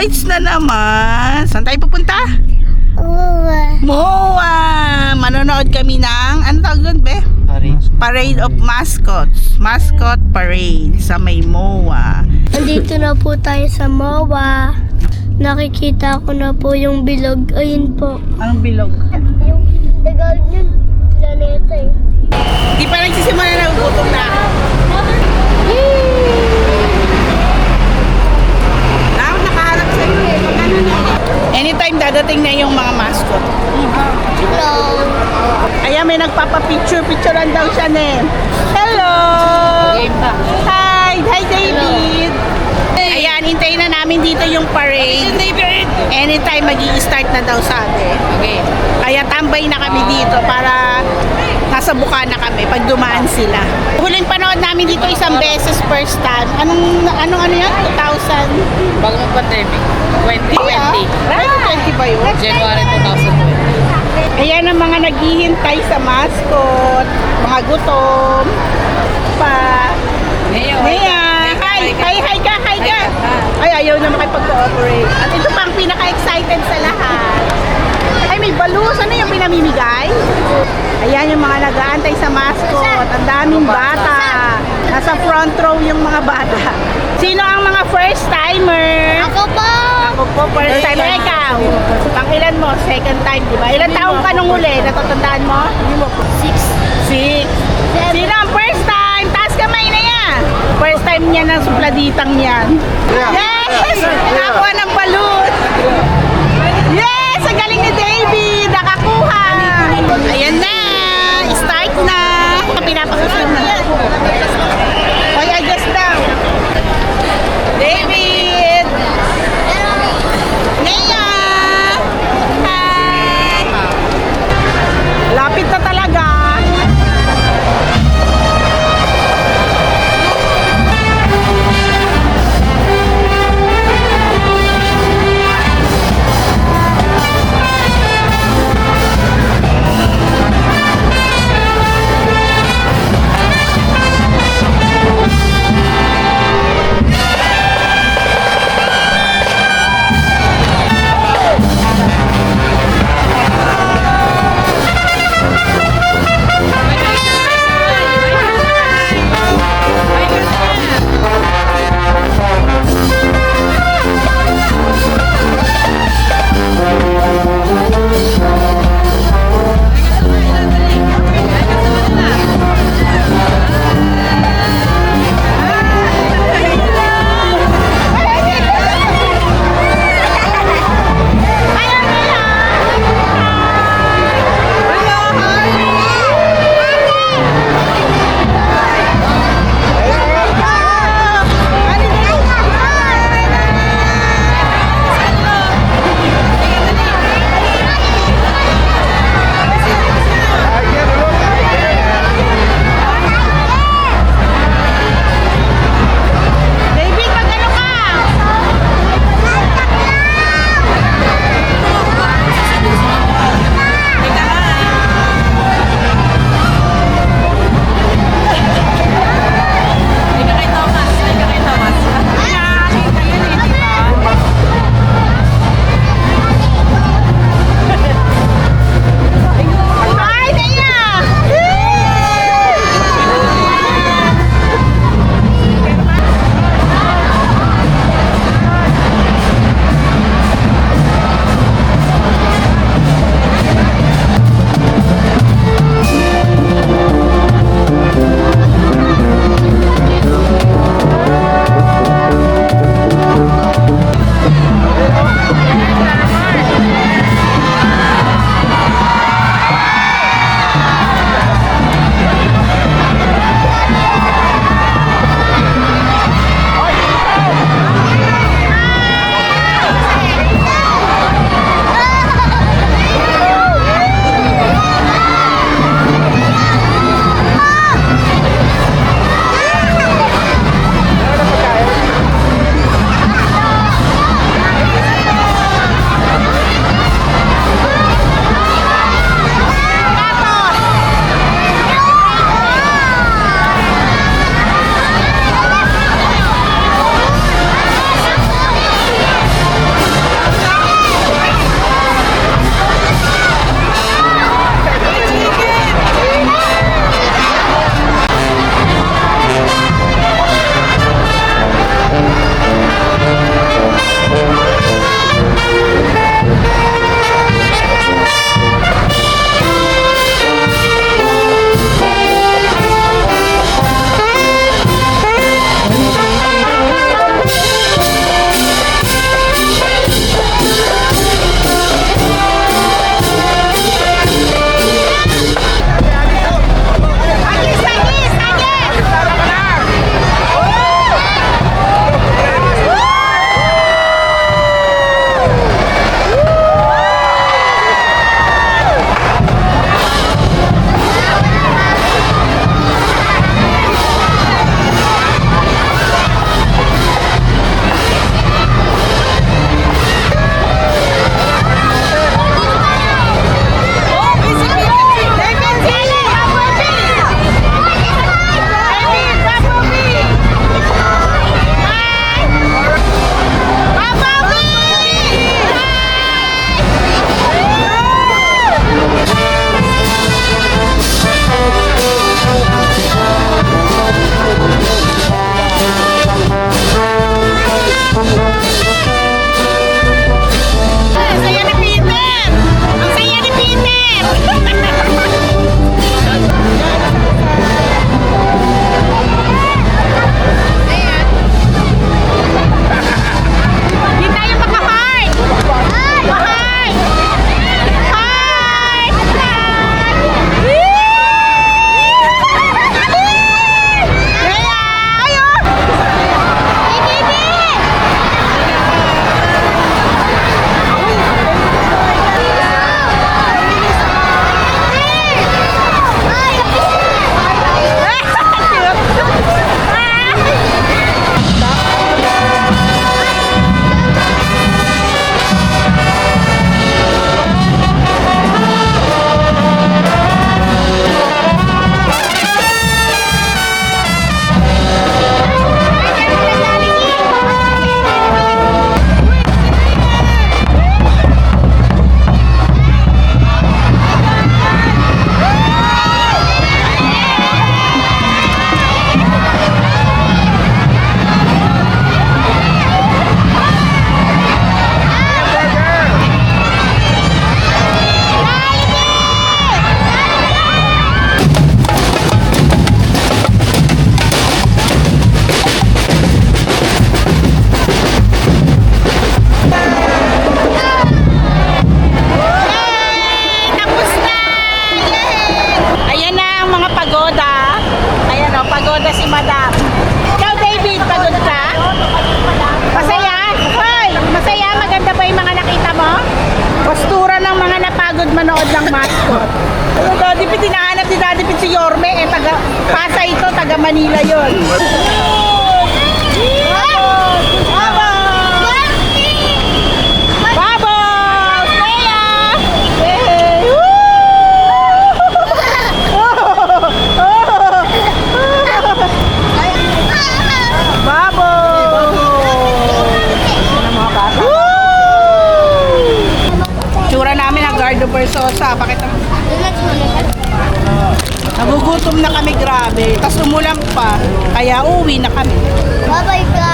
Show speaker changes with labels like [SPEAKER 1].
[SPEAKER 1] rides na naman. Saan tayo pupunta? MOA. Manonood kami ng, ano tawag doon, be? Parade of Mascots. Mascot Parade sa may MOA.
[SPEAKER 2] Andito na po tayo sa MOA. Nakikita ko na po yung bilog. Ayun po.
[SPEAKER 1] Anong bilog?
[SPEAKER 2] Yung tagal yun. Planeta eh.
[SPEAKER 1] Di pa nagsisimula na nagugutom na. Nakaharap sa iyo eh. Anytime dadating na yung mga mascot.
[SPEAKER 2] Hello.
[SPEAKER 1] Ayan, may nagpapapicture-picturean daw siya eh. Hello! Hi! Hi, David! Ayan, hintayin na namin dito yung parade. Anytime magi-start na daw sabi.
[SPEAKER 3] Okay.
[SPEAKER 1] Kaya tambay na kami dito para nasa Bukana kami pag dumaan sila. Huling panood namin dito isang beses first time. Ano yan? 2000?
[SPEAKER 3] Bago mag-pandemic, 2020.
[SPEAKER 1] 2020 ba yun?
[SPEAKER 3] January 2020.
[SPEAKER 1] Ayan ang mga naghihintay sa mascot. Mga gutom.
[SPEAKER 3] Neo,
[SPEAKER 1] Maya! Hi ka! Ay, ayaw na makipag-cooperate. At ito pa ang pinaka-excited sa lahat. Ay, may balus. Ano yung pinamimigay? Ayan yung mga nag-aantay sa mascot. Ang daming bata. Nasa front row yung mga bata. Sino ang mga first timer?
[SPEAKER 2] Ako po.
[SPEAKER 1] Ako po, first timer. Ikaw. Pangilan mo? Second time, di ba? Ilan taong ka nung uli? Natatandaan mo? 6. Sino ang first time? Taas kamay na yan. First time niya ng supladitang yan. Yes! Nakakuha ng balut. Yes! Ang galing ni David. Nakakuha. Ayan na. Start na. Pinapakasunod na. Hoy, adjust daw. David! Nea! Hi! Lapit na talaga. Pit, hinahanap ni Daddy Pit si Yorme. Eh, taga Pasay ito, taga Manila yon. Bubbles! Leia! Hey! Tsura namin ang Gardo Versosa. Bakit naman? Nagugutom na kami, grabe. Tapos umulan pa. Kaya uwi na kami.
[SPEAKER 2] Bye-bye, guys.